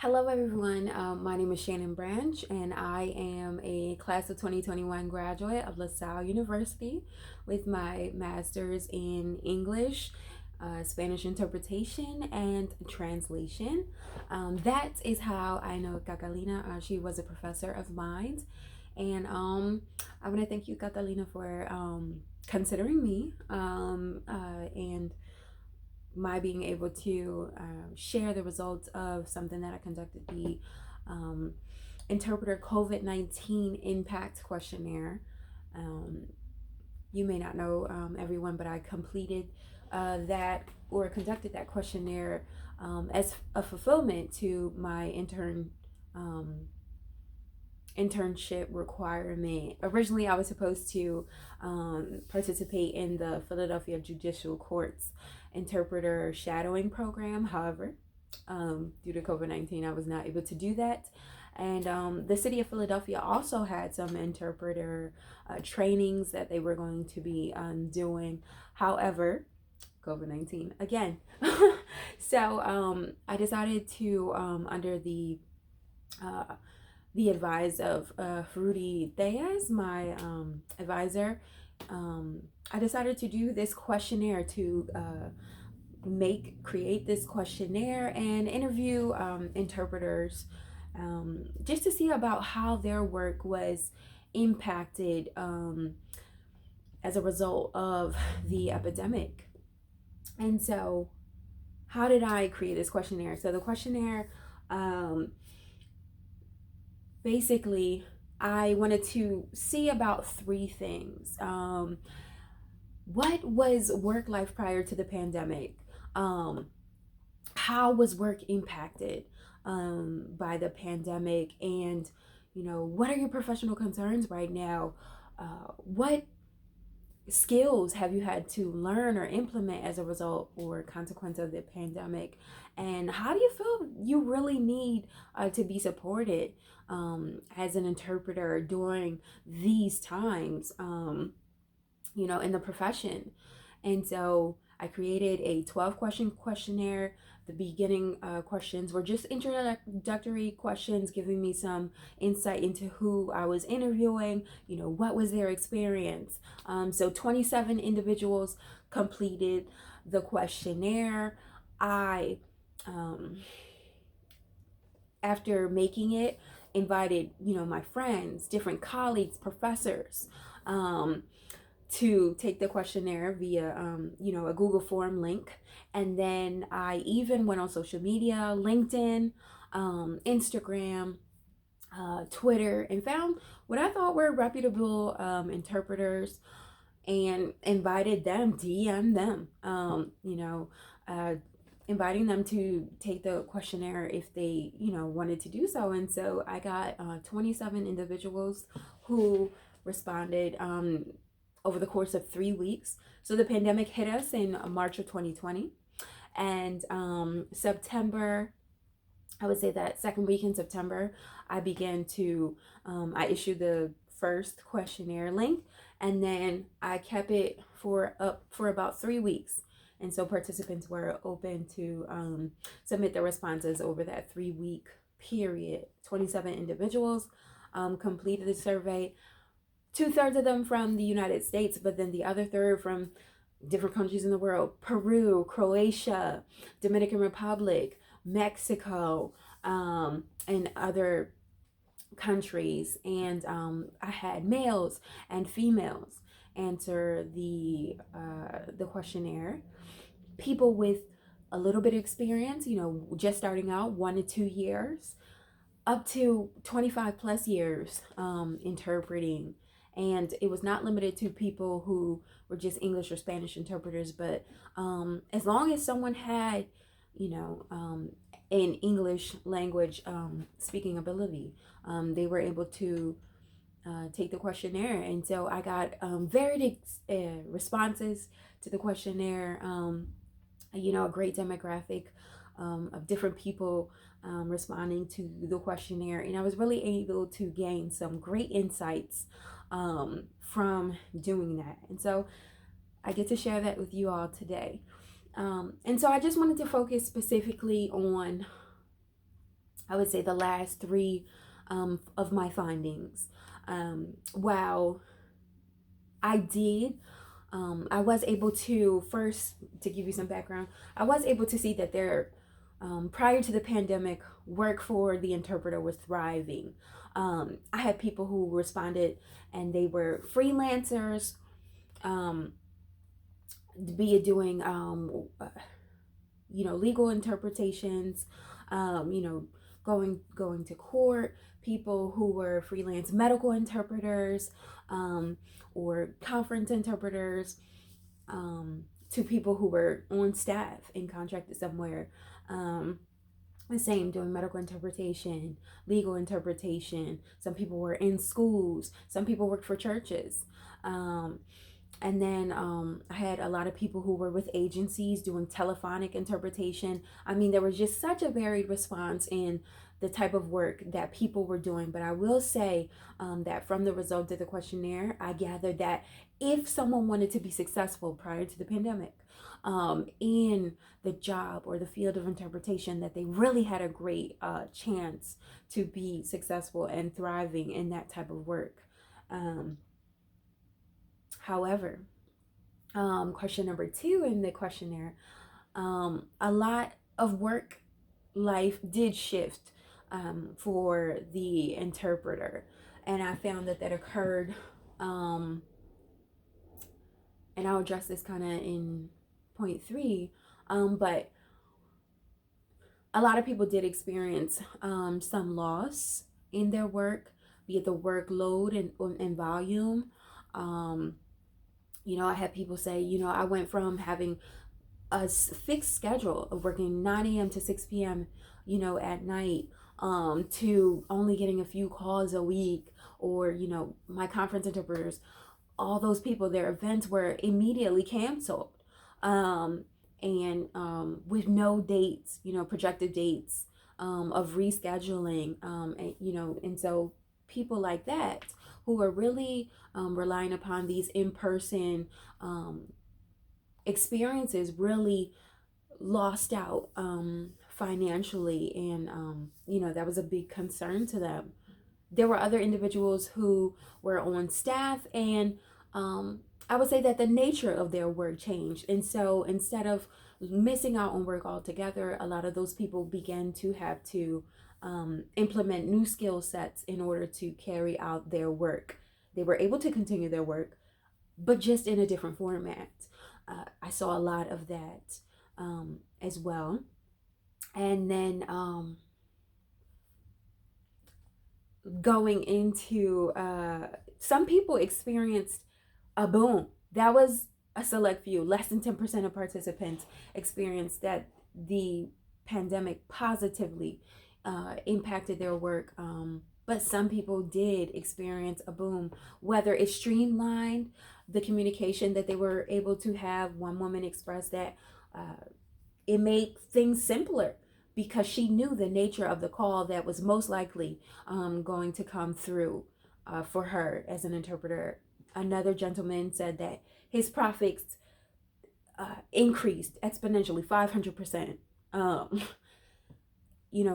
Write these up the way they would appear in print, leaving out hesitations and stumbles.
Hello, everyone. My name is Shannon Branch, and I am a class of 2021 graduate of LaSalle University with my master's in English, Spanish interpretation, and translation. That is how I know Catalina. She was a professor of mine, and I want to thank you, Catalina, for considering me and my being able to share the results of something that I conducted, the um, interpreter COVID-19 impact questionnaire. Um, you may not know everyone, but I completed that or conducted that questionnaire as a fulfillment to my um, internship requirement. Originally, I was supposed to participate in the Philadelphia Judicial Court's interpreter shadowing program. However, due to COVID-19, I was not able to do that. And the city of Philadelphia also had some interpreter trainings that they were going to be doing. However, COVID-19 again. So I decided to, under the advice of Fruity Diaz, my advisor, I decided to do this questionnaire to create this questionnaire and interview interpreters just to see about how their work was impacted as a result of the epidemic. And so, how did I create this questionnaire? So, the questionnaire basically, I wanted to see about three things. What was work life prior to the pandemic? Um, how was work impacted by the pandemic? And, what are your professional concerns right now? What skills have you had to learn or implement as a result or consequence of the pandemic, and how do you feel you really need to be supported as an interpreter during these times, in the profession? And so I created a 12 question questionnaire. The beginning questions were just introductory questions, giving me some insight into who I was interviewing, what was their experience. So 27 individuals completed the questionnaire. I, after making it, invited, my friends, different colleagues, professors, to take the questionnaire via, a Google form link. And then I even went on social media, LinkedIn, Instagram, Twitter, and found what I thought were reputable interpreters and invited them, DM them, uh, inviting them to take the questionnaire if they, wanted to do so. And so I got 27 individuals who responded over the course of 3 weeks. So the pandemic hit us in March of 2020. And September, I would say that second week in September, I began to, I issued the first questionnaire link, and then I kept it for about 3 weeks. And so participants were open to submit their responses over that 3 week period. 27 individuals completed the survey. 2/3 of them from the United States, but then the other third from different countries in the world: Peru, Croatia, Dominican Republic, Mexico, and other countries. And I had males and females answer the questionnaire. People with a little bit of experience, just starting out, 1 to 2 years, up to 25 plus years interpreting. And it was not limited to people who were just English or Spanish interpreters, but as long as someone had, an English language speaking ability, they were able to take the questionnaire. And so I got varied responses to the questionnaire, a great demographic of different people responding to the questionnaire. And I was really able to gain some great insights from doing that. And so I get to share that with you all today. And so I just wanted to focus specifically on I would say the last three of my findings. While I did, I was able to, first, to give you some background, I was able to see that prior to the pandemic, work for the interpreter was thriving. I had people who responded and they were freelancers, um, be it doing, legal interpretations, you know, going to court, people who were freelance medical interpreters, um, or conference interpreters, to people who were on staff and contracted somewhere. The same, doing medical interpretation, legal interpretation. Some people were in schools. Some people worked for churches. Um, and then I had a lot of people who were with agencies doing telephonic interpretation. I mean, there was just such a varied response in the type of work that people were doing. But I will say that from the result of the questionnaire, I gathered that if someone wanted to be successful prior to the pandemic in the job or the field of interpretation, that they really had a great chance to be successful and thriving in that type of work. Um, However, question number two in the questionnaire, a lot of work life did shift for the interpreter. And I found that occurred, um, and I'll address this kind of in point three, but a lot of people did experience some loss in their work, be it the workload and volume. Um, I had people say, I went from having a fixed schedule of working 9 a.m. to 6 p.m., at night, to only getting a few calls a week, or, my conference interpreters, all those people, their events were immediately canceled. Um, and with no dates, projected dates of rescheduling. And so people like that who are really relying upon these in-person experiences really lost out financially, and that was a big concern to them. There were other individuals who were on staff, and I would say that the nature of their work changed, and so instead of missing out on work altogether, a lot of those people began to have to implement new skill sets in order to carry out their work. They were able to continue their work, but just in a different format. I saw a lot of that as well. And then going into some people experienced a boom. That was a select few. Less than 10% of participants experienced that the pandemic positively impacted their work. But some people did experience a boom, whether it streamlined the communication that they were able to have. One woman expressed that it made things simpler because she knew the nature of the call that was most likely going to come through for her as an interpreter. Another gentleman said that his profits increased exponentially, 500%.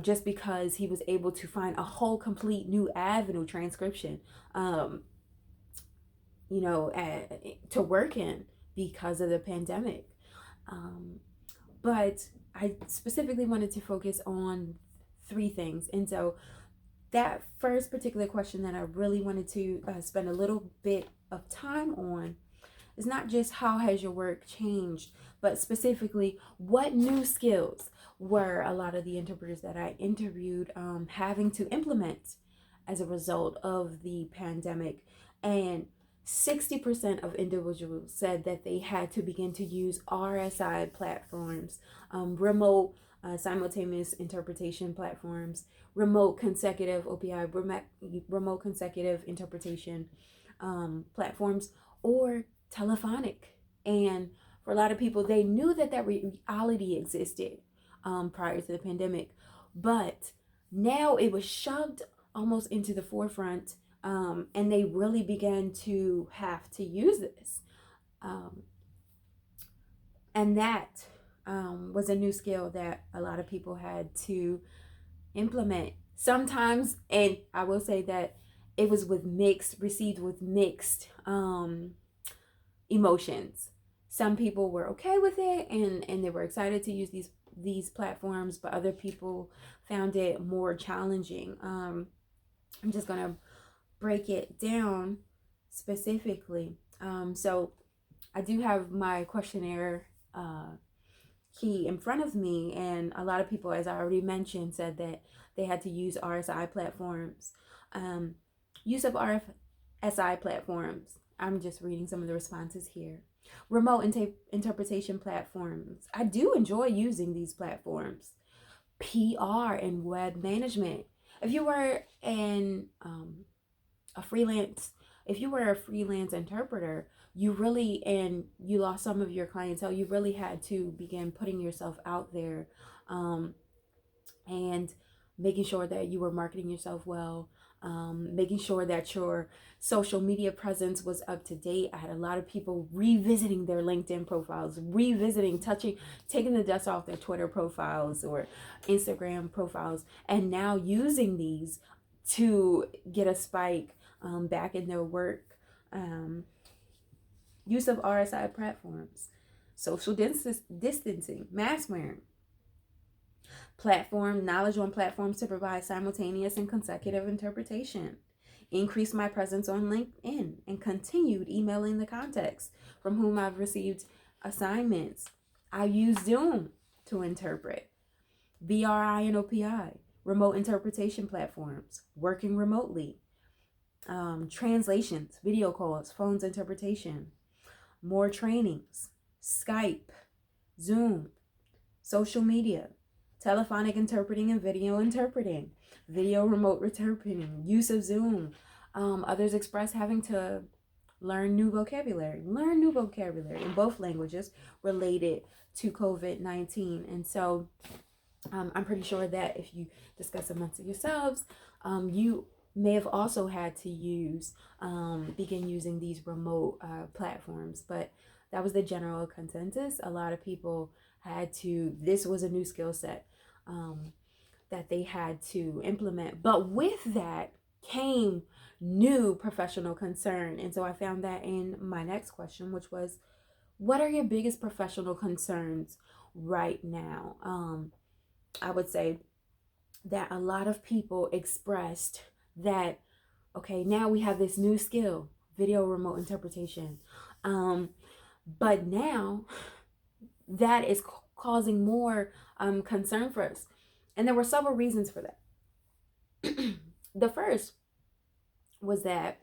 Just because he was able to find a whole complete new avenue, transcription, to work in because of the pandemic. But I specifically wanted to focus on three things. And so that first particular question that I really wanted to spend a little bit of time on is not just how has your work changed, but specifically what new skills were a lot of the interpreters that I interviewed having to implement as a result of the pandemic. And 60% of individuals said that they had to begin to use RSI platforms, remote simultaneous interpretation platforms, remote consecutive OPI, remote consecutive interpretation platforms, or telephonic. And for a lot of people, they knew that reality existed prior to the pandemic, but now it was shoved almost into the forefront, and they really began to have to use this. And that was a new skill that a lot of people had to implement. Sometimes, and I will say that it was received with mixed emotions. Some people were okay with it, and they were excited to use these platforms, but other people found it more challenging. I'm just gonna break it down specifically. So I do have my questionnaire key in front of me, and a lot of people, as I already mentioned, said that they had to use RSI platforms. Um, Use of RSI platforms. I'm just reading some of the responses here. Remote interpretation platforms. I do enjoy using these platforms. PR and web management. If you were a freelance if you were a freelance interpreter, you really, and you lost some of your clientele, you really had to begin putting yourself out there, um, and making sure that you were marketing yourself well, making sure that your social media presence was up to date. I had a lot of people revisiting their LinkedIn profiles, taking the dust off their Twitter profiles or Instagram profiles, and now using these to get a spike back in their work. Um, Use of RSI platforms, social distancing, mask wearing, knowledge on platforms to provide simultaneous and consecutive interpretation. Increased my presence on LinkedIn and continued emailing the contacts from whom I've received assignments. I use Zoom to interpret. VRI and OPI, remote interpretation platforms, working remotely, translations, video calls, phones interpretation, more trainings, Skype, Zoom, social media, telephonic interpreting and video interpreting, video remote interpreting, use of Zoom. Others express having to learn new vocabulary in both languages related to COVID-19. And so I'm pretty sure that if you discuss amongst yourselves, you may have also had to begin using these remote platforms. But that was the general consensus. A lot of people this was a new skill set that they had to implement. But with that came new professional concern. And so I found that in my next question, which was, what are your biggest professional concerns right now? I would say that a lot of people expressed that, okay, now we have this new skill, video remote interpretation. But now that is causing more concern for us. And there were several reasons for that. The first was that